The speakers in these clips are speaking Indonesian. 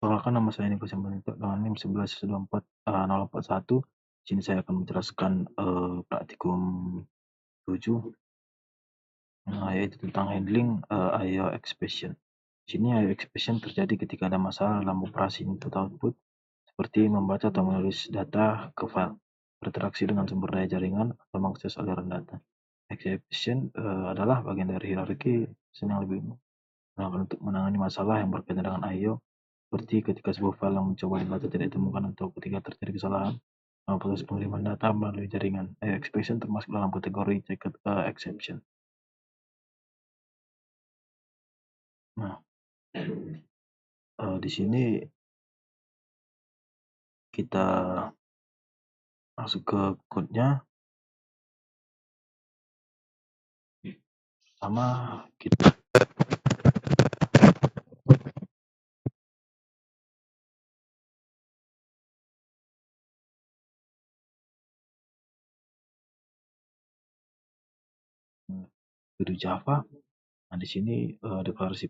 Perkenalkan, nama saya Niko Simanjuntak dengan NIM 11.124.041. Di sini saya akan menjelaskan praktikum 7, yaitu tentang handling I/O expression. Di sini I/O expression terjadi ketika ada masalah dalam operasi input output, seperti membaca atau menulis data ke file, berinteraksi dengan sumber daya jaringan, atau mengakses aliran data. Exception adalah bagian dari hierarki yang lebih digunakan untuk menangani masalah yang berkaitan dengan I/O, seperti ketika sebuah file yang mencoba dibaca tidak ditemukan, atau ketika terjadi kesalahan proses pengiriman data melalui jaringan. I/O exception termasuk dalam kategori checked exception. Nah, di sini kita masuk ke code-nya. Sama kita di Java. Nah, di sini deklarasi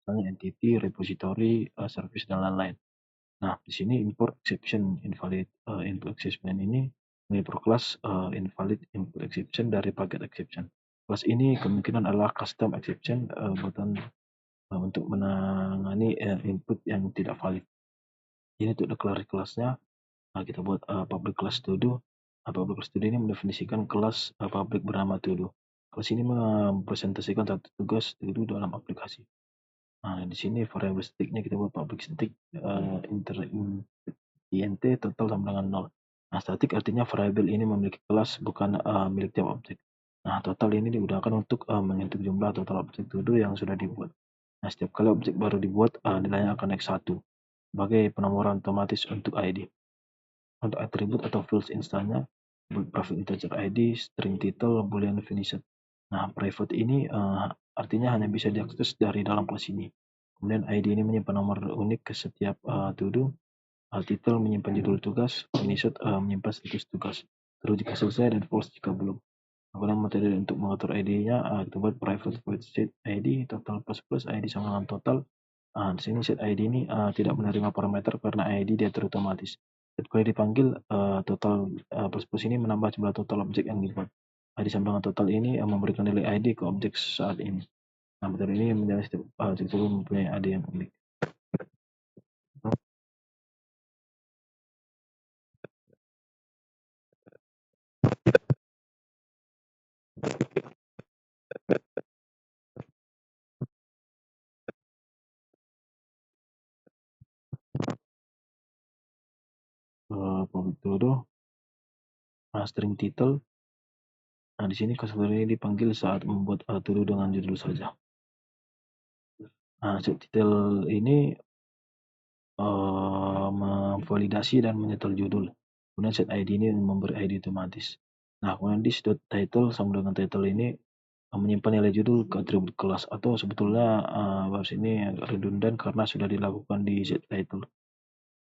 misalnya entity, repository, service, dan lain-lain. Nah, di sini import exception invalid input exception ini mengimport kelas invalid input exception dari paket exception. Kelas ini kemungkinan adalah custom exception buatan untuk menangani input yang tidak valid. Ini untuk deklarasi kelasnya. Kita buat public class to do. Public class to do ini mendefinisikan kelas public bernama to do. Kelas ini mempresentasikan satu tugas to do dalam aplikasi. Nah, di sini variable static-nya kita buat public static int total sama dengan 0. Nah, static artinya variable ini memiliki kelas, bukan milik tiap objek. Nah, total ini digunakan untuk menghitung jumlah total objek to do yang sudah dibuat. Nah, setiap kali objek baru dibuat, nilainya akan naik 1 sebagai penomoran otomatis untuk ID. Untuk atribut atau fields instannya, private integer ID, string title, boolean finished. Nah, private ini artinya hanya bisa diakses dari dalam kelas ini. Kemudian ID ini menyimpan nomor unik ke setiap to do. Title menyimpan judul tugas, finished menyimpan status tugas, true jika selesai dan false jika belum. Kemudian metode untuk mengatur ID-nya, kita buat private void set ID total plus ID sama dengan total. Di sini set ID ini tidak menerima parameter karena ID diatur otomatis. Ketika dipanggil, total plus ini menambah jumlah total objek yang dibuat. ID sama dengan total ini memberikan nilai ID ke objek saat ini. Nah, metode ini menjadi setiap objek itu mempunyai ID yang unik. Public to do, string title. Nah, di sini customer ini dipanggil saat membuat to do dengan judul saja. Nah, set title ini memvalidasi dan menyetel judul. Kemudian set ID ini memberi ID otomatis. Nah, kemudian this.title sama dengan title ini menyimpan nilai judul ke atribut kelas, atau sebetulnya bahasa ini redundant karena sudah dilakukan di set title.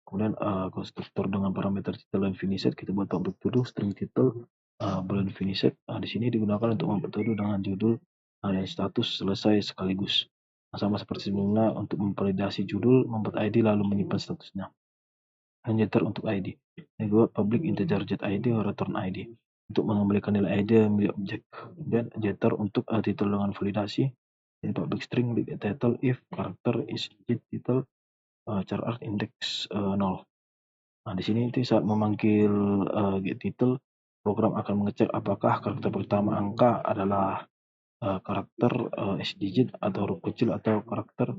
Kemudian konstruktor dengan parameter title dan finished kita buat public to do, string title, boolean finished. Di sini digunakan untuk mempertuduh dengan judul dan status selesai sekaligus. Sama seperti sebelumnya, untuk memvalidasi judul, membuat ID lalu menyimpan statusnya. Getter untuk ID. Ini buat public integer get ID atau return ID untuk mengembalikan nilai ID milik objek. Dan getter untuk title dengan validasi. Ini public string title if character is get title char art index 0. Nah, di sini nanti saat memanggil get title, program akan mengecek apakah karakter pertama angka adalah karakter digit atau huruf kecil, atau karakter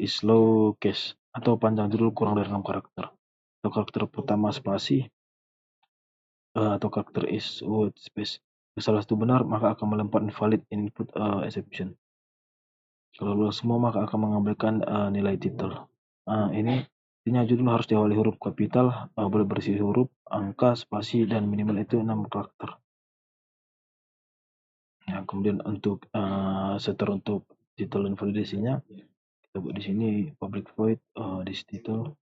is low case atau panjang judul kurang dari 6 karakter, atau karakter pertama spasi, atau karakter is word space. Kalau salah satu benar, maka akan melempar invalid input exception. Kalau lolos semua, maka akan mengabaikan nilai title. Ini artinya judul harus diawali huruf kapital, boleh berisi huruf, angka, spasi, dan minimal itu 6 karakter. Kemudian untuk setter untuk title dan validasinya, Kita buat di sini public void this title.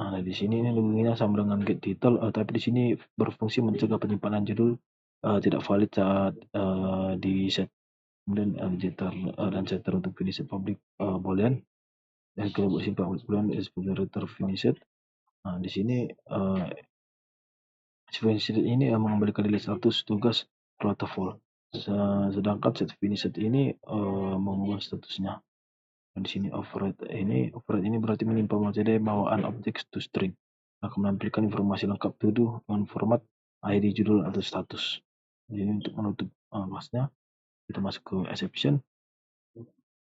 Nah, di sini ini logonya sama dengan get title, tapi di sini berfungsi mencegah penyimpanan judul tidak valid saat di set. Kemudian jitter dan setter untuk finish public boolean, dan kita buat sini public boolean is return finished. Nah, di sini finished ini mengembalikan nilai status tugas protokol. Sedangkan set finished ini mengubah statusnya. Dan di sini override ini berarti menyimpan metode bawaan objek to string, akan menampilkan informasi lengkap to do dengan format ID, judul, atau status. Jadi untuk menutup kelasnya, kita masuk ke exception.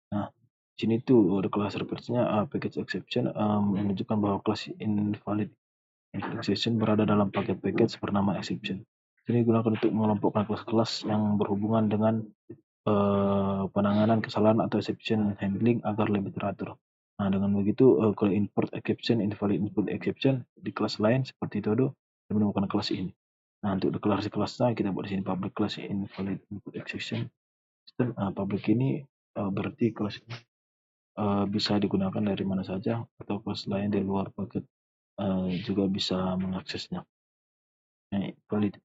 Nah, sini tuh ada kelas reference-nya package exception menunjukkan bahwa kelas invalid exception berada dalam paket package bernama exception. Ini digunakan untuk mengelompokkan kelas-kelas yang berhubungan dengan penanganan kesalahan atau exception handling agar lebih teratur. Nah, dengan begitu kalau import exception, invalid input exception di kelas lain seperti todo, kita menemukan kelas ini. Nah, untuk deklarasi kelasnya kita buat di sini public class invalid input exception. Public ini berarti kelas ini bisa digunakan dari mana saja, atau kelas lain di luar paket juga bisa mengaksesnya. Nah, valid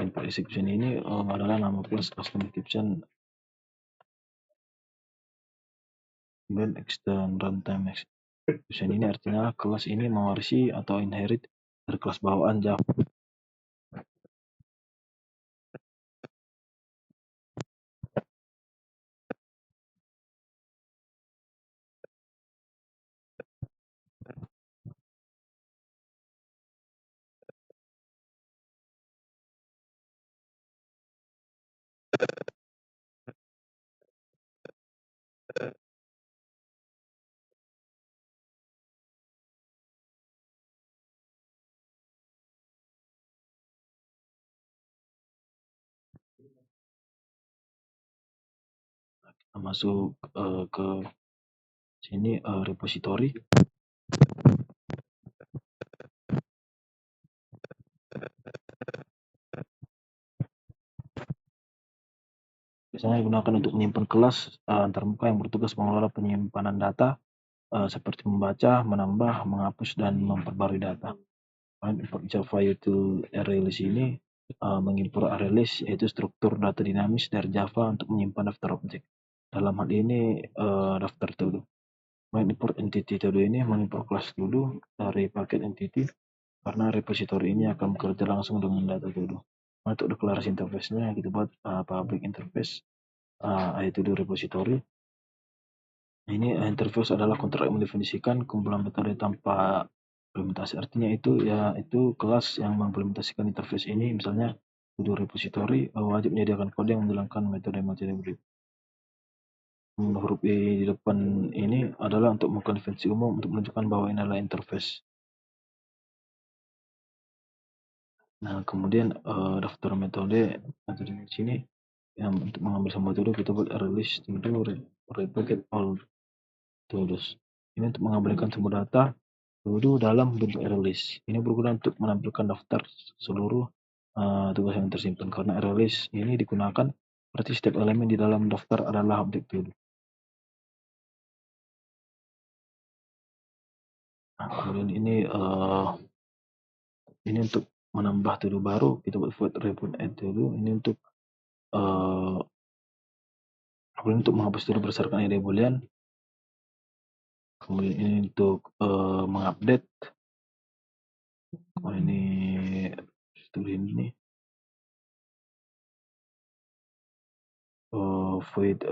input exception ini adalah nama kelas custom exception. Kemudian extend runtime exception ini artinya kelas ini mewarisi atau inherit dari kelas bawaan Java. Kita masuk ke sini repository. Biasanya digunakan untuk menyimpan kelas antarmuka yang bertugas mengelola penyimpanan data seperti membaca, menambah, menghapus, dan memperbarui data. Import Java util ArrayList ini mengimpor ArrayList, yaitu struktur data dinamis dari Java untuk menyimpan daftar objek. Dalam hal ini daftar todo. Import entity todo ini mengimpor kelas todo dari paket entity, karena repository ini akan bekerja langsung dengan data todo. Untuk deklarasi interface-nya kita buat public interface yaitu di repository. Ini interface adalah kontrak yang mendefinisikan kumpulan metode tanpa implementasi. Artinya itu kelas yang mengimplementasikan interface ini. Misalnya di repository wajib menyediakan kode yang menjalankan metode-metode berikut. Huruf E di depan ini adalah untuk mengkonvensi umum untuk menunjukkan bahwa ini adalah interface. Nah, kemudian daftar metode di sini yang untuk mengambil semua metode kita buat release to replicate all todos. Ini untuk mengabaikan semua data todo dalam bentuk ArrayList. Ini berguna untuk menampilkan daftar seluruh tugas yang tersimpan, karena ArrayList ini digunakan berarti setiap elemen di dalam daftar adalah objek todo. Nah, kemudian ini untuk menambah todo baru kita buat void report add todo. Ini untuk kemudian untuk menghapus todo berdasarkan ID boolean. Kemudian ini untuk mengupdate. Ini studi ini void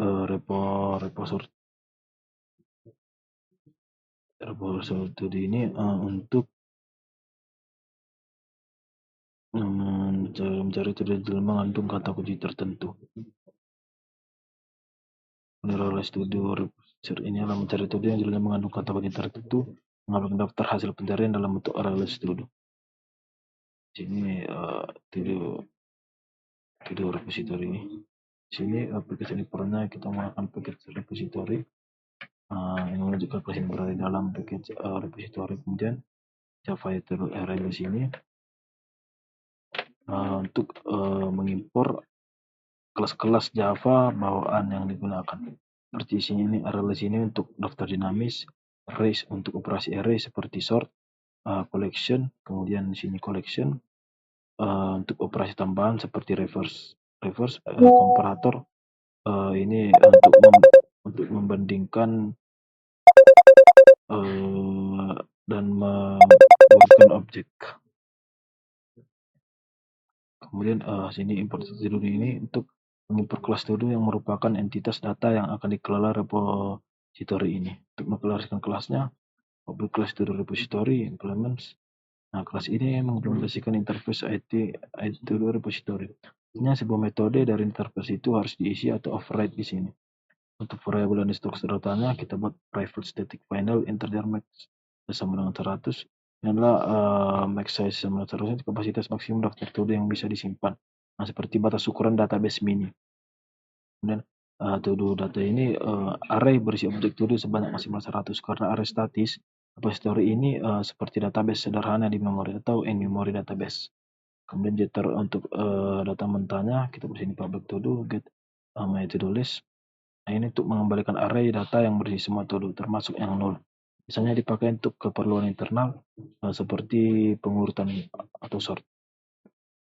repository ini untuk mencari tujuan mengandung kata kunci tertentu. Menulis studio repository ini adalah mencari tujuan yang judulnya mengandung kata kunci tertentu, mengambil daftar hasil pencarian dalam bentuk ArrayList studio. Sini studio repository ini. Sini aplikasi impornya kita menggunakan package repository yang menunjukkan kelas yang berada dalam package repository. Kemudian Java itu ArrayList ini untuk mengimpor kelas-kelas Java bawaan yang digunakan. Seperti sini ini array sini untuk daftar dinamis, arrays untuk operasi array seperti sort, collection, kemudian di sini collection untuk operasi tambahan seperti reverse komparator ini untuk membandingkan dan membuatkan objek. Kemudian sini import dulu ini untuk mengimport kelas dulu yang merupakan entitas data yang akan dikelola repository ini. Untuk mengklarasikan kelasnya, public class dulu repository implements. Nah, kelas ini mengimplementasikan interface IT dulu repository. Artinya sebuah metode dari interface itu harus diisi atau override di sini. Untuk variabel dan struktur datanya kita buat private static final integer max sama dengan 100. Ini adalah max size sama dengan 100 kapasitas maksimum daftar todo yang bisa disimpan. Nah, seperti batas ukuran database mini. Kemudian todo data ini array berisi objek todo sebanyak maksimal 100 karena array statis. Repository ini seperti database sederhana di memori atau in-memory database. Kemudian getter untuk data mentahnya kita beri sini public todo get my to-do list. Nah, ini untuk mengembalikan array data yang berisi semua todo, termasuk yang nol. Misalnya dipakai untuk keperluan internal seperti pengurutan atau sort.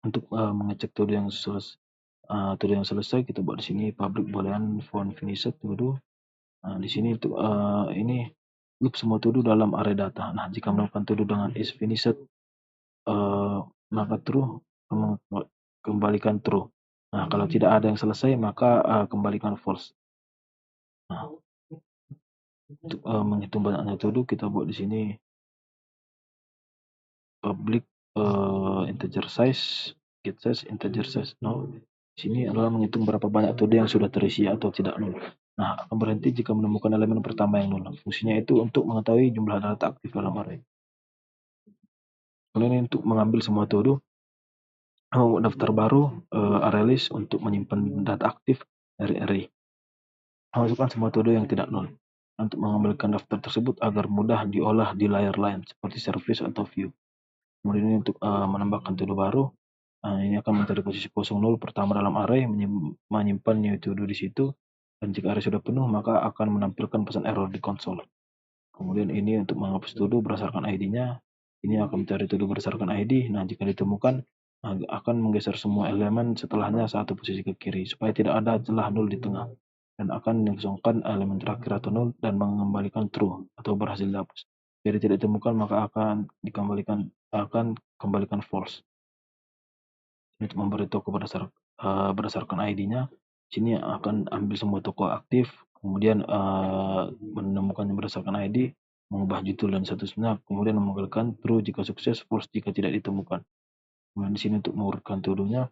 Untuk mengecek todo yang selesai kita buat di sini public boolean found finished todo. Nah, di sini untuk ini loop semua todo dalam array data. Nah, jika melakukan todo dengan is finished maka true kembalikan true. Nah, kalau tidak ada yang selesai maka kembalikan false. Nah, untuk menghitung banyaknya todo kita buat di sini public integer size get size integer size no. Di sini adalah menghitung berapa banyak todo yang sudah terisi atau tidak nol. Nah, akan berhenti jika menemukan elemen pertama yang nol. Fungsinya itu untuk mengetahui jumlah data aktif dalam array. Kemudian untuk mengambil semua todo daftar baru array list untuk menyimpan data aktif dari array. Masukkan semua todo yang tidak nol untuk mengembalikan daftar tersebut agar mudah diolah di layar lain seperti service atau view. Kemudian ini untuk menambahkan todo baru, ini akan mencari posisi 00 pertama dalam array, menyimpan new todo di situ, dan jika array sudah penuh maka akan menampilkan pesan error di konsol. Kemudian ini untuk menghapus todo berdasarkan ID-nya, ini akan mencari todo berdasarkan ID. Nah, jika ditemukan akan menggeser semua elemen setelahnya satu posisi ke kiri supaya tidak ada celah nol di tengah, dan akan mengosongkan elemen terakhir atau nol dan mengembalikan true atau berhasil dihapus. Jika tidak ditemukan maka akan kembalikan false. Untuk memberitahu berdasarkan ID-nya, sini akan ambil semua toko aktif, kemudian menemukannya berdasarkan ID, mengubah judul dan statusnya, kemudian memanggilkan true jika sukses, false jika tidak ditemukan. Kemudian di sini untuk mengurutkan todo-nya,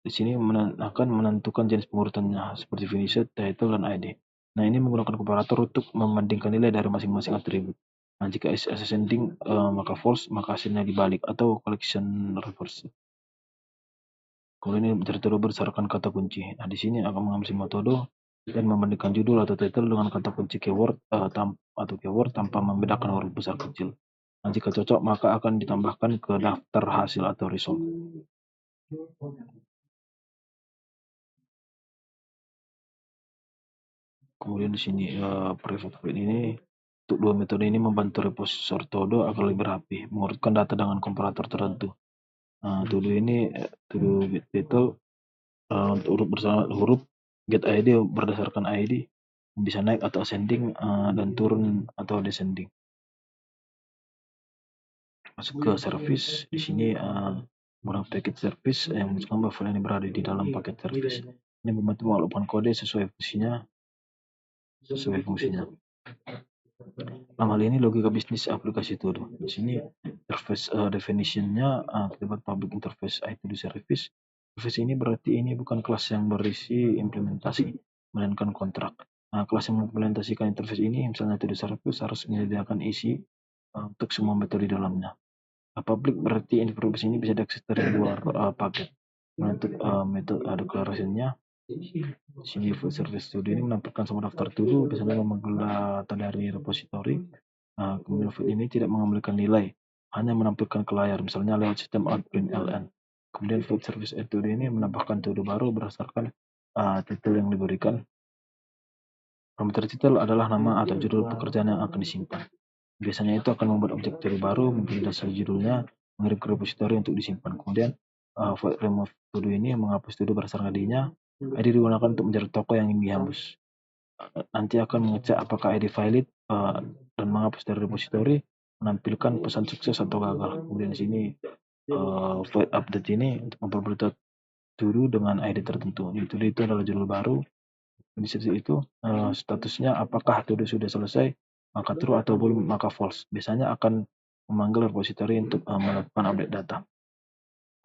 di sini akan menentukan jenis pengurutannya seperti finished, title, dan ID. Nah, ini menggunakan komparator untuk membandingkan nilai dari masing-masing atribut. Nah, jika is ascending maka false, maka hasilnya dibalik atau collection reverse. Kemudian ini mencari todo berdasarkan kata kunci. Nah, di sini akan mengambil semua todo dan membandingkan judul atau title dengan kata kunci keyword atau keyword tanpa membedakan huruf besar kecil. Nah, jika cocok maka akan ditambahkan ke daftar hasil atau result. Kemudian di sini private void ini untuk dua metode ini membantu repository todo agar lebih rapi, mengurutkan data dengan komparator tertentu. Nah, todo ini todo title untuk huruf bersama huruf, get ID berdasarkan ID, bisa naik atau ascending dan turun atau descending. Masuk ke service, di sini menggunakan paket service yang menunjukkan bahwa file ini berada di dalam paket service. Ini membantu mengelola kode sesuai fungsinya. Dalam hal ini logika bisnis aplikasi todo. Di sini interface definition-nya kita buat public interface IT service. Interface ini berarti ini bukan kelas yang berisi implementasi, melainkan kontrak. Nah, kelas yang mengimplementasikan interface ini, misalnya to service, harus menyediakan isi untuk semua metode di dalamnya. Public berarti interface ini bisa diakses dari luar paket. Nah, untuk metode declaration-nya, di sini full service todo ini menampilkan semua daftar todo, misalnya memanggil data dari repository. Kemudian void ini tidak mengembalikan nilai, hanya menampilkan ke layar, misalnya lewat sistem outprintln. Kemudian void service todo ini menambahkan todo baru berdasarkan title yang diberikan. Parameter title adalah nama atau judul pekerjaan yang akan disimpan. Biasanya itu akan membuat objek teori baru, memvalidasi judulnya, mengirim ke repositori untuk disimpan. Kemudian void remove to do ini menghapus to do berdasarkan ID-nya. ID digunakan untuk mencari toko yang ingin dihapus. Nanti akan mengecek apakah ID valid dan menghapus dari repositori, menampilkan pesan sukses atau gagal. Kemudian di sini void update ini untuk memperberitahu to do dengan ID tertentu. To do itu adalah judul baru. Di sisi itu statusnya apakah to do sudah selesai, maka true, atau belum maka false. Biasanya akan memanggil repository untuk melakukan update data.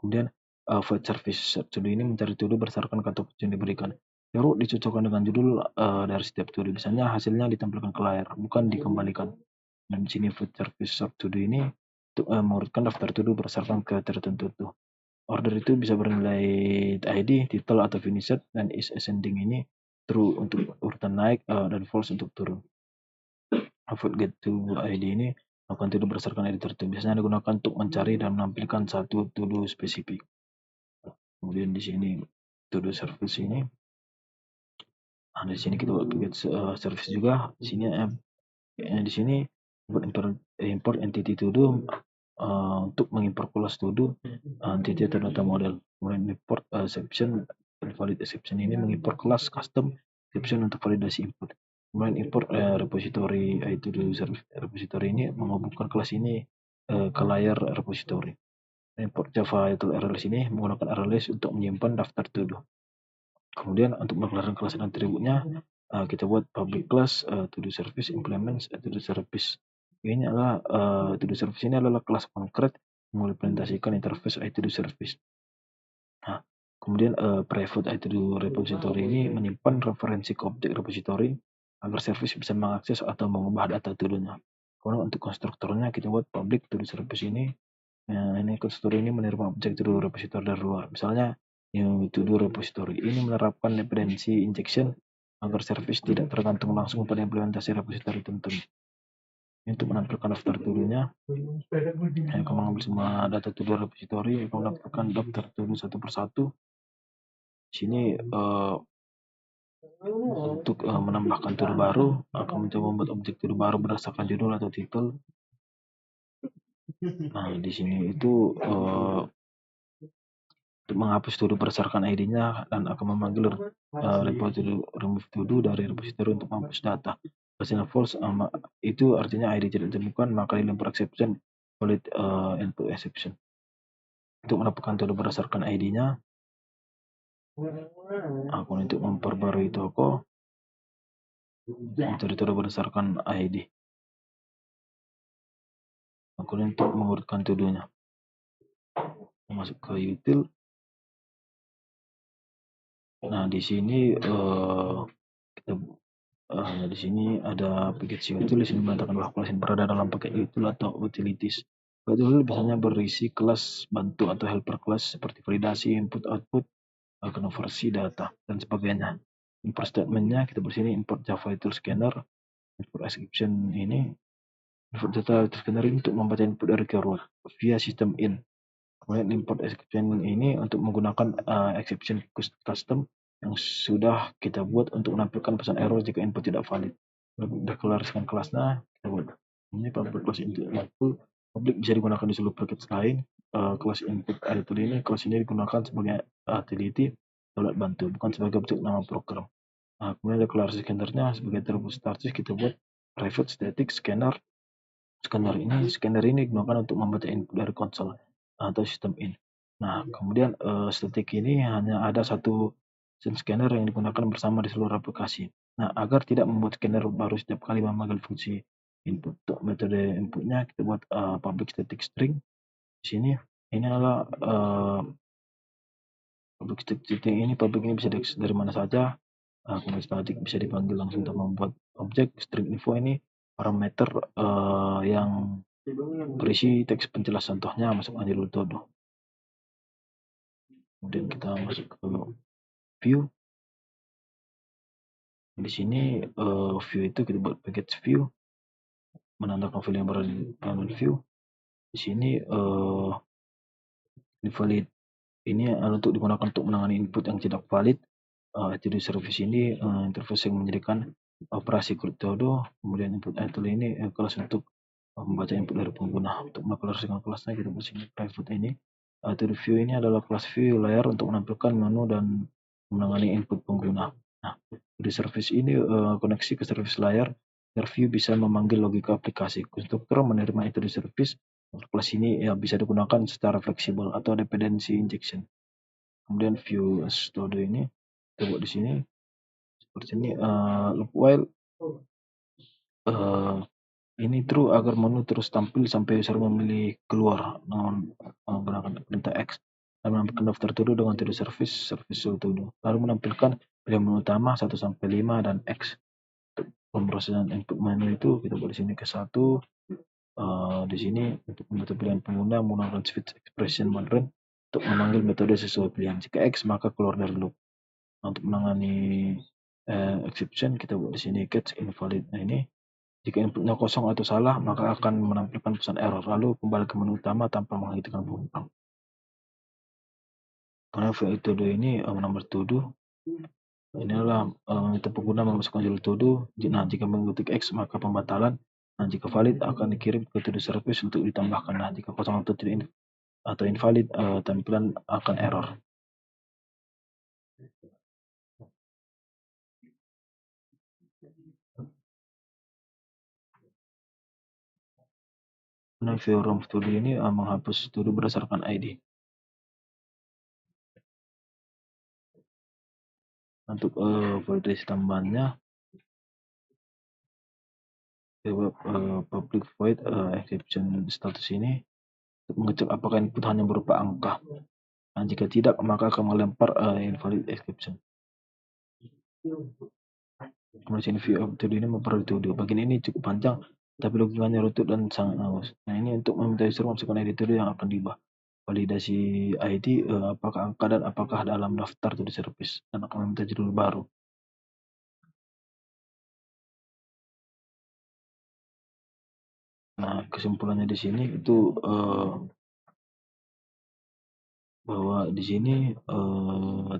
Kemudian void service to do ini mencari to do berdasarkan kata kunci yang diberikan. Error dicocokkan dengan judul dari setiap to do. Biasanya hasilnya ditampilkan ke layar, bukan dikembalikan. Dan di sini void service to do ini untuk mengurutkan daftar to do berdasarkan kriteria tertentu. Order itu bisa bernilai ID, title, atau finished, dan is ascending ini true untuk urutan naik dan false untuk turun. Void get to ID ini melakukan to do berdasarkan ID tertentu. Biasanya digunakan untuk mencari dan menampilkan satu to do spesifik. Kemudian di sini to do service ini, di sini kita get service juga. Di sini import entity to do untuk mengimport kelas to do entity atau data model. Kemudian import exception, valid exception ini mengimport kelas custom exception untuk validasi input. Kemudian import repository to do service. Repository ini menghubungkan kelas ini ke layar repository. Import Java itu RLS ini menggunakan RLS untuk menyimpan daftar to do. Kemudian untuk mengeluarkan kelas dan atributnya, kita buat public class to do service implements to do service. Ini adalah to do service ini adalah kelas konkret mengimplementasikan interface to do service. Nah, kemudian private to do repository ini menyimpan referensi ke objek repository agar service bisa mengakses atau mengubah data to do-nya. Kemudian untuk konstruktornya kita buat public to do service ini. Ini konstruktor ini menerima objek to do repository dari luar. Misalnya new to do repository ini menerapkan dependency injection agar service tidak tergantung langsung pada implementasi repository tertentu. Ini untuk menampilkan daftar to do-nya. Akan mengambil semua data to do repository, akan menampilkan daftar to do satu persatu. Di sini untuk menambahkan to do baru, akan mencoba membuat objek to do baru berdasarkan judul atau titel. Nah, di sini itu untuk menghapus to do berdasarkan ID-nya dan akan memanggil repository remove to do dari repository untuk menghapus data. Hasilnya false itu artinya ID tidak ditemukan, maka dilempar exception valid input exception. Untuk mendapatkan to do berdasarkan ID-nya, akun untuk memperbarui toko, mencari to do berdasarkan ID. Akun untuk mengurutkan to do-nya. Masuk ke util. Nah, di sini kita di sini ada package util. Di sini mengatakan bahwa kelas yang berada dalam paket util atau utilities. Util biasanya berisi kelas bantu atau helper kelas seperti validasi, input, output, konversi data, dan sebagainya. Import statementnya kita bersini import Java util scanner, import exception ini, import data util scanner ini untuk membaca input dari keyword via sistem in. Kemudian import exception ini untuk menggunakan exception custom yang sudah kita buat untuk menampilkan pesan error jika input tidak valid. Deklarasikan kelasnya, kita buat ini public class input output. Public bisa digunakan di seluruh package lain. Kelas input itu ini, kelas ini digunakan sebagai utility alat bantu, bukan sebagai objek nama program. Nah, kemudian deklarasi scannernya sebagai terus status kita buat private static scanner. Scanner ini digunakan untuk membaca input dari konsol atau sistem in. Nah, kemudian static ini hanya ada satu scanner yang digunakan bersama di seluruh aplikasi. Nah, agar tidak membuat scanner baru setiap kali memanggil fungsi input. Untuk metode inputnya kita buat public static string. Di sini ini adalah public static string ini, public ini bisa dari mana saja. Kemudian static bisa dipanggil langsung untuk membuat objek. String info ini parameter yang berisi teks penjelasan, contohnya masuk aja dulu todo. Kemudian kita masuk ke view. Di sini view itu kita buat package view, menandakan file yang berada di panel view. Di sini valid ini untuk digunakan untuk menangani input yang tidak valid. Jadi service ini interface yang menyediakan operasi Todo, kemudian input idle ini kelas untuk membaca input dari pengguna. Untuk mendeklarasikan kelasnya kita buat sini private ini. To the view ini adalah kelas view layer untuk menampilkan menu dan menangani input pengguna. Nah, di service ini koneksi ke service layer agar view bisa memanggil logika aplikasi. Konstruktor menerima itu di service. Kelas ini ya bisa digunakan secara fleksibel atau dependency injection. Kemudian view Todo ini kita buat di sini seperti ini loop while ini true agar menu terus tampil sampai user memilih keluar dengan menggunakan perintah X dan menampilkan daftar todo dengan todo service todo. Lalu menampilkan pilihan menu utama 1 sampai 5 dan X. Untuk pemrosesan input menu itu kita buat di sini ke 1. Di sini untuk membentuk pilihan pengguna menggunakan switch expression modern untuk memanggil metode sesuai pilihan. Jika X maka keluar dari loop. Untuk menangani exception kita buat di sini catch invalid. Nah ini jika inputnya kosong atau salah, maka akan menampilkan pesan error, lalu kembali ke menu utama tanpa menghentikan penumpang. Karena VI todo ini nomor todo, ini adalah meminta pengguna memasukkan jalur todo. Nah, jika mengetik X maka pembatalan. Nah, jika valid akan dikirim ke todo service untuk ditambahkan. Nah, jika kosong atau tidak atau invalid, tampilan akan error. Nah, view ROM todo ini menghapus todo berdasarkan ID. Untuk validasi tambahannya, public void exception status ini untuk mengecek apakah input hanya berupa angka. Nah, jika tidak, maka akan melempar invalid exception. Kemudian view of todo ini memperoleh todo. Bagian ini cukup panjang, tapi logikanya runtuh dan sangat halus. Nah, ini untuk meminta user memasukkan ID todo yang akan diubah. Validasi ID, apakah angka dan apakah dalam daftar to the service, dan akan meminta judul baru. Nah, kesimpulannya di sini itu bahwa di sini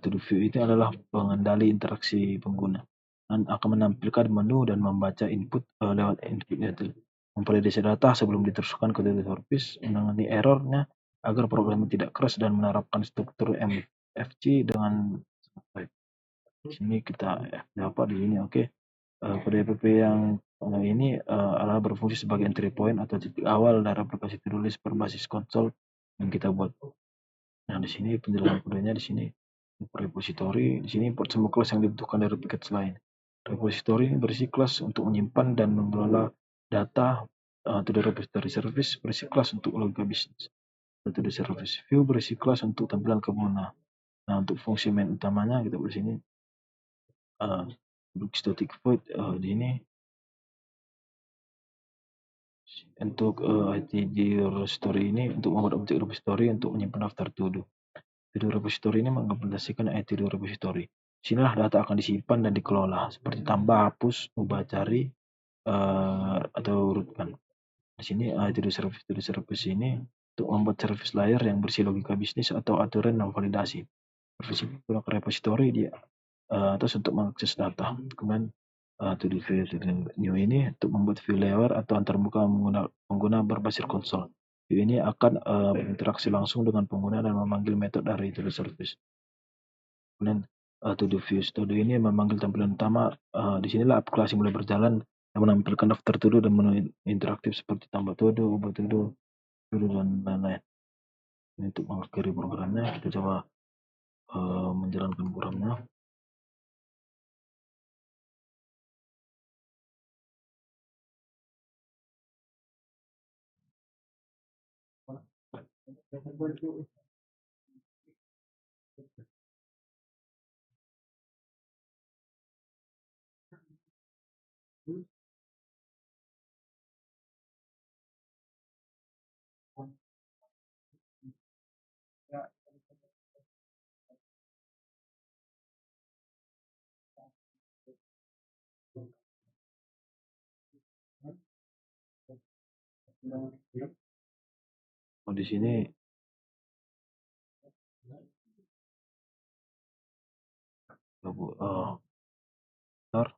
to the view itu adalah pengendali interaksi pengguna dan akan menampilkan menu dan membaca input lewat input itu. Memvalidasi data sebelum diteruskan ke data service, menangani errornya agar programnya tidak crash dan menerapkan struktur MFC dengan baik. Di sini kita dapat di sini oke. Kode EPP yang ini adalah berfungsi sebagai entry point atau titik awal dari aplikasi tulis berbasis konsol yang kita buat. Nah, di sini penjelasan kodenya di sini repository, di sini import semua kelas yang dibutuhkan dari package lain. Repository berisi kelas untuk menyimpan dan mengelola data to the repository service berisi kelas untuk logika bisnis. To the service view berisi kelas untuk tampilan pengguna. Nah, untuk fungsi main utamanya kita buat di sini untuk static void di sini untuk ITG repository ini untuk membuat objek repository untuk menyimpan daftar to-do. To-do repository ini mengimplementasikan to-do repository. Sinilah data akan disimpan dan dikelola, seperti tambah, hapus, ubah, cari, atau urutkan. Di sini to-do service ini untuk membuat service layer yang bersih logika bisnis atau aturan dan validasi. Service menggunakan repository dia terus untuk mengakses data. Kemudian to the view new ini untuk membuat view layer atau antarmuka pengguna berbasis konsol. View ini akan berinteraksi langsung dengan pengguna dan memanggil metode dari to the service. Kemudian to the view todo ini memanggil tampilan utama. Di sinilah aplikasi mulai berjalan yang menampilkan daftar todo dan menu interaktif seperti tambah todo, ubah todo, dan lain-lain. Ini untuk mengakhiri programnya, kita coba menjalankan programnya. Di sini bentar.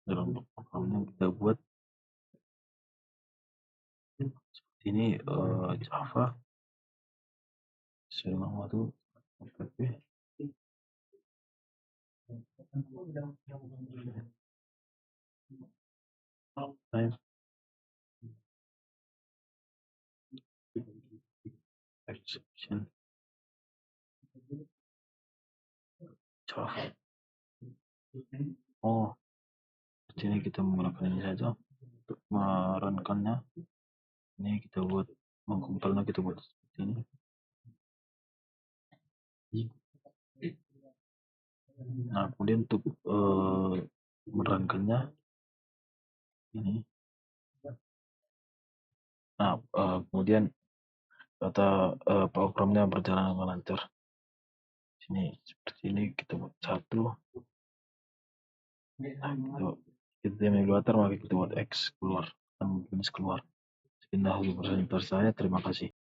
dalam programnya kita buat seperti ini, Java sesuai dengan waktu app time exception Java. Oh, seperti ini kita menggunakan ini saja untuk merunkannya. Ini kita buat mengkompilnya, kita buat seperti ini. Nah, kemudian untuk merunkannya ini. Nah, kemudian data programnya berjalan dengan lancar. Sini seperti ini kita buat satu. Nah, kita evaluator, maka kita buat X keluar, dan minus keluar. Sekian dahulu presentasi saya. Terima kasih.